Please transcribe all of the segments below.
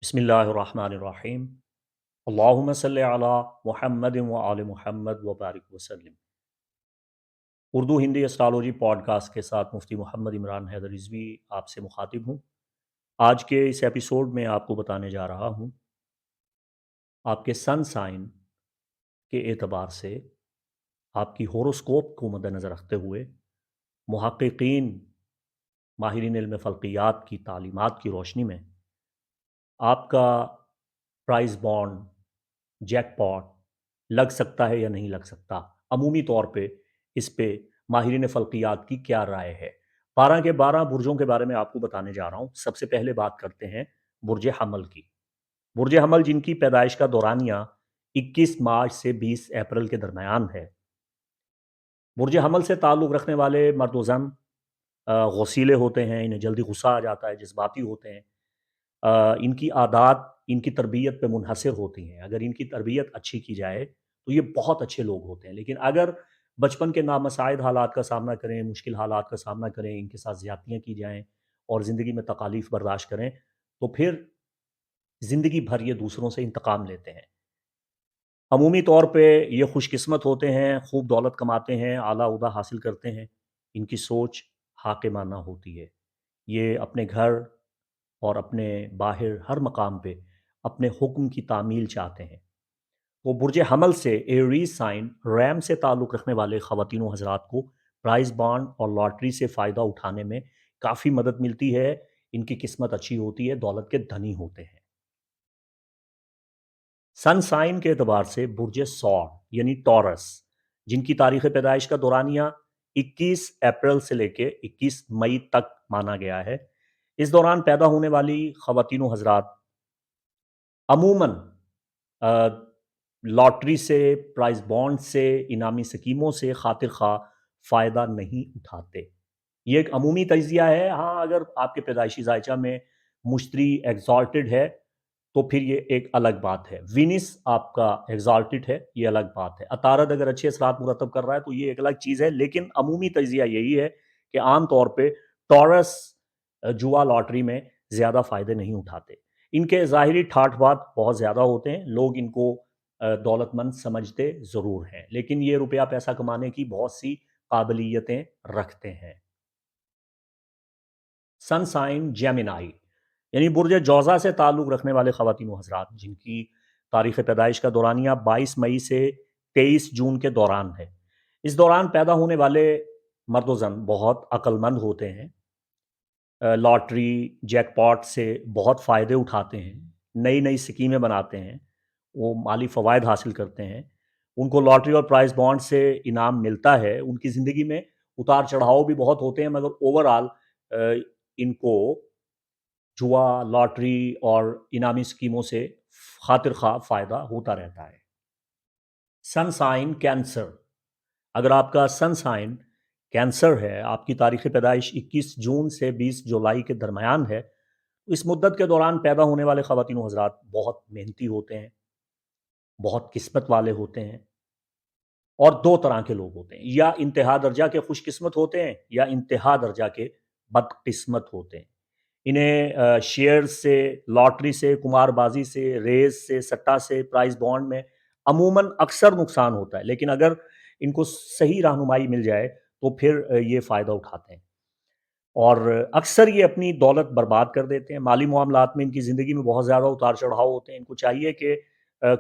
بسم اللہ الرحمن الرحیم۔ اللہم صلی علی محمد و آل محمد وبارک وسلم۔ Urdu Hindi astrology podcast کے ساتھ مفتی محمد عمران حیدر رضوی آپ سے مخاطب ہوں۔ آج کے اس ایپیسوڈ میں آپ کو بتانے جا رہا ہوں آپ کے سن سائن کے اعتبار سے آپ کی ہوروسکوپ کو مد نظر رکھتے ہوئے محققین ماہرین علم فلکیات کی تعلیمات کی روشنی میں آپ کا پرائز بانڈ جیک پاٹ لگ سکتا ہے یا نہیں لگ سکتا۔ عمومی طور پہ اس پہ ماہرین فلکیات کی کیا رائے ہے۔ 12 کے 12 برجوں کے بارے میں آپ کو بتانے جا رہا ہوں۔ سب سے پہلے بات کرتے ہیں برج حمل کی۔ برج حمل جن کی پیدائش کا دورانیہ 21 مارچ سے 20 اپریل کے درمیان ہے۔ برج حمل سے تعلق رکھنے والے مرد و زن غصیلے ہوتے ہیں، انہیں جلدی غصہ آ جاتا ہے، جذباتی ہوتے ہیں۔ ان کی عادات ان کی تربیت پہ منحصر ہوتی ہیں۔ اگر ان کی تربیت اچھی کی جائے تو یہ بہت اچھے لوگ ہوتے ہیں، لیکن اگر بچپن کے نامساعد حالات کا سامنا کریں، مشکل حالات کا سامنا کریں، ان کے ساتھ زیادتیاں کی جائیں اور زندگی میں تکالیف برداشت کریں تو پھر زندگی بھر یہ دوسروں سے انتقام لیتے ہیں۔ عمومی طور پہ یہ خوش قسمت ہوتے ہیں، خوب دولت کماتے ہیں، اعلیٰ عہدہ حاصل کرتے ہیں۔ ان کی سوچ حاکمانہ ہوتی ہے۔ یہ اپنے گھر اور اپنے باہر ہر مقام پہ اپنے حکم کی تعمیل چاہتے ہیں۔ وہ برج حمل سے ایریز سائن ریم سے تعلق رکھنے والے خواتین و حضرات کو پرائز بانڈ اور لاٹری سے فائدہ اٹھانے میں کافی مدد ملتی ہے۔ ان کی قسمت اچھی ہوتی ہے، دولت کے دھنی ہوتے ہیں۔ سن سائن کے اعتبار سے برج سور یعنی ٹورس جن کی تاریخ پیدائش کا دورانیہ 21 اپریل سے لے کے 21 مئی تک مانا گیا ہے، اس دوران پیدا ہونے والی خواتین و حضرات عموماً لاٹری سے، پرائز بانڈ سے، انعامی سکیموں سے خاطر خواہ فائدہ نہیں اٹھاتے۔ یہ ایک عمومی تجزیہ ہے۔ ہاں، اگر آپ کے پیدائشی ذائچہ میں مشتری ایگزالٹڈ ہے تو پھر یہ ایک الگ بات ہے۔ وینس آپ کا ایگزالٹڈ ہے، یہ الگ بات ہے۔ عطارد اگر اچھے اثرات مرتب کر رہا ہے تو یہ ایک الگ چیز ہے، لیکن عمومی تجزیہ یہی ہے کہ عام طور پہ ٹورس جوا لاٹری میں زیادہ فائدے نہیں اٹھاتے۔ ان کے ظاہری ٹھاٹ بات بہت زیادہ ہوتے ہیں، لوگ ان کو دولت مند سمجھتے ضرور ہیں، لیکن یہ روپیہ پیسہ کمانے کی بہت سی قابلیتیں رکھتے ہیں۔ سن سائن جیمنائی یعنی برج جوزا سے تعلق رکھنے والے خواتین و حضرات جن کی تاریخ پیدائش کا دورانیہ 22 مئی سے 23 جون کے دوران ہے، اس دوران پیدا ہونے والے مرد و زن بہت عقل مند ہوتے ہیں، لاٹری جیک پاٹ سے بہت فائدے اٹھاتے ہیں، نئی نئی سکیمیں بناتے ہیں، وہ مالی فوائد حاصل کرتے ہیں، ان کو لاٹری اور پرائز بانڈ سے انعام ملتا ہے۔ ان کی زندگی میں اتار چڑھاؤ بھی بہت ہوتے ہیں، مگر اوور آل ان کو جوا، لاٹری اور انعامی سکیموں سے خاطر خواہ فائدہ ہوتا رہتا ہے۔ سن سائن کینسر، اگر آپ کا سن سائن کینسر ہے، آپ کی تاریخ پیدائش 21 جون سے 20 جولائی کے درمیان ہے، اس مدت کے دوران پیدا ہونے والے خواتین و حضرات بہت محنتی ہوتے ہیں، بہت قسمت والے ہوتے ہیں، اور دو طرح کے لوگ ہوتے ہیں، یا انتہا درجہ کے خوش قسمت ہوتے ہیں یا انتہا درجہ کے بد قسمت ہوتے ہیں۔ انہیں شیئر سے، لاٹری سے، کمار بازی سے، ریس سے، سٹا سے، پرائز بانڈ میں عموماً اکثر نقصان ہوتا ہے، لیکن اگر ان کو صحیح رہنمائی مل جائے تو پھر یہ فائدہ اٹھاتے ہیں، اور اکثر یہ اپنی دولت برباد کر دیتے ہیں۔ مالی معاملات میں ان کی زندگی میں بہت زیادہ اتار چڑھاؤ ہوتے ہیں۔ ان کو چاہیے کہ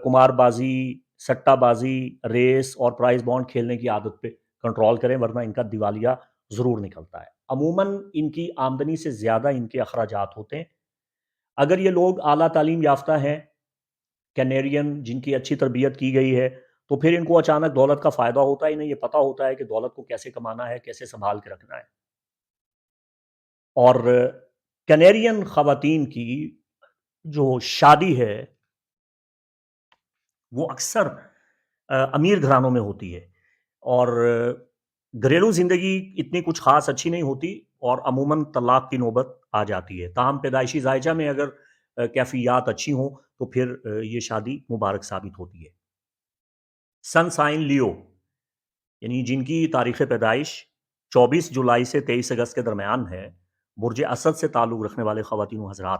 کمار بازی، سٹا بازی، ریس اور پرائز بانڈ کھیلنے کی عادت پہ کنٹرول کریں، ورنہ ان کا دیوالیہ ضرور نکلتا ہے۔ عموماً ان کی آمدنی سے زیادہ ان کے اخراجات ہوتے ہیں۔ اگر یہ لوگ اعلیٰ تعلیم یافتہ ہیں، کینیرین جن کی اچھی تربیت کی گئی ہے، تو پھر ان کو اچانک دولت کا فائدہ ہوتا ہے، انہیں یہ پتہ ہوتا ہے کہ دولت کو کیسے کمانا ہے، کیسے سنبھال کے رکھنا ہے۔ اور کینیرین خواتین کی جو شادی ہے وہ اکثر امیر گھرانوں میں ہوتی ہے، اور گھریلو زندگی اتنی کچھ خاص اچھی نہیں ہوتی، اور عموماً طلاق کی نوبت آ جاتی ہے۔ تاہم پیدائشی ذائچہ میں اگر کیفیات اچھی ہوں تو پھر یہ شادی مبارک ثابت ہوتی ہے۔ سن سائن لیو یعنی جن کی تاریخ پیدائش 24 جولائی سے 23 اگست کے درمیان ہے، برج اسد سے تعلق رکھنے والے خواتین و حضرات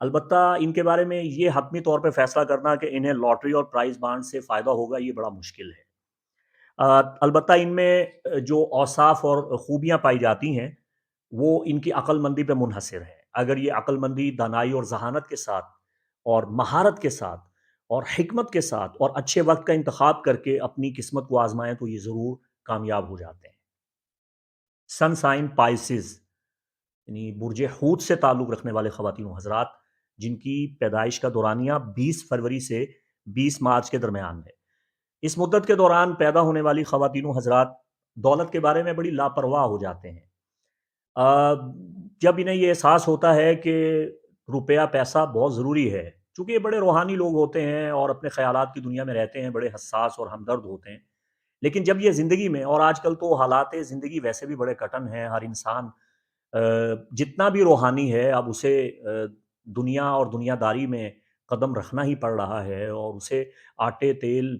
البتہ ان کے بارے میں یہ حتمی طور پہ فیصلہ کرنا کہ انہیں لاٹری اور پرائز بانڈ سے فائدہ ہوگا، یہ بڑا مشکل ہے۔ البتہ ان میں جو اوصاف اور خوبیاں پائی جاتی ہیں وہ ان کی عقل مندی پہ منحصر ہے۔ اگر یہ عقل مندی، دانائی اور ذہانت کے ساتھ اور مہارت کے ساتھ اور حکمت کے ساتھ اور اچھے وقت کا انتخاب کر کے اپنی قسمت کو آزمائیں تو یہ ضرور کامیاب ہو جاتے ہیں۔ سن سائن پائسز یعنی برج حوت سے تعلق رکھنے والے خواتین و حضرات جن کی پیدائش کا دورانیہ 20 فروری سے 20 مارچ کے درمیان ہے، اس مدت کے دوران پیدا ہونے والی خواتین و حضرات دولت کے بارے میں بڑی لاپرواہ ہو جاتے ہیں۔ آ، جب انہیں یہ احساس ہوتا ہے کہ روپیہ پیسہ بہت ضروری ہے، چونکہ یہ بڑے روحانی لوگ ہوتے ہیں اور اپنے خیالات کی دنیا میں رہتے ہیں، بڑے حساس اور ہمدرد ہوتے ہیں، لیکن جب یہ زندگی میں، اور آج کل تو حالات زندگی ویسے بھی بڑے کٹن ہیں، ہر انسان آ، جتنا بھی روحانی ہے اب اسے دنیا اور دنیا داری میں قدم رکھنا ہی پڑ رہا ہے، اور اسے آٹے، تیل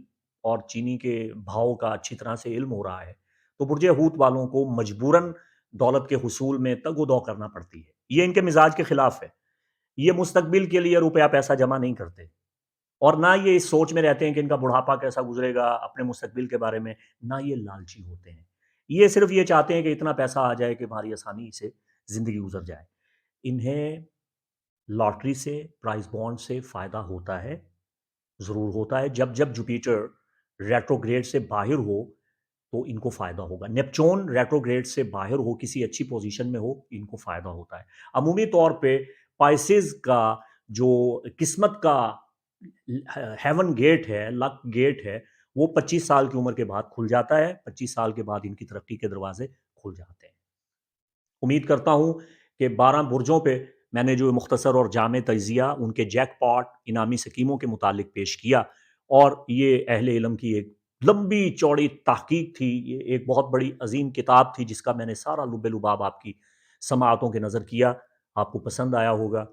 اور چینی کے بھاؤ کا اچھی طرح سے علم ہو رہا ہے، تو برج حوت والوں کو مجبوراً دولت کے حصول میں تگ و دو کرنا پڑتی ہے۔ یہ ان کے مزاج کے خلاف ہے۔ یہ مستقبل کے لیے روپیہ پیسہ جمع نہیں کرتے، اور نہ یہ اس سوچ میں رہتے ہیں کہ ان کا بڑھاپا کیسا گزرے گا اپنے مستقبل کے بارے میں، نہ یہ لالچی ہوتے ہیں۔ یہ صرف یہ چاہتے ہیں کہ اتنا پیسہ آ جائے کہ ہماری آسانی سے زندگی گزر جائے۔ انہیں لاٹری سے، پرائز بانڈ سے فائدہ ہوتا ہے، ضرور ہوتا ہے۔ جب جب جوپیٹر ریٹروگریڈ سے باہر ہو تو ان کو فائدہ ہوگا۔ نیپچون ریٹروگریڈ سے باہر ہو، کسی اچھی پوزیشن میں ہو، ان کو فائدہ ہوتا ہے۔ عمومی طور پہ پائسز کا جو قسمت کا ہیون گیٹ ہے، لک گیٹ ہے، وہ 25 سال کی عمر کے بعد کھل جاتا ہے۔ 25 سال کے بعد ان کی ترقی کے دروازے کھل جاتے ہیں۔ امید کرتا ہوں کہ 12 برجوں پہ میں نے جو مختصر اور جامع تجزیہ ان کے جیک پاٹ انعامی سکیموں کے متعلق پیش کیا، اور یہ اہل علم کی ایک لمبی چوڑی تحقیق تھی، یہ ایک بہت بڑی عظیم کتاب تھی جس کا میں نے سارا لب لباب آپ کی سماعتوں کے نظر کیا، آپ کو پسند آیا ہوگا۔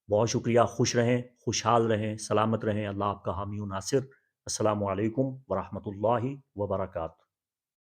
بہت شکریہ۔ خوش رہیں، خوشحال رہیں، سلامت رہیں۔ اللہ آپ کا حامی و ناصر۔ السلام علیکم ورحمۃ اللہ وبرکاتہ۔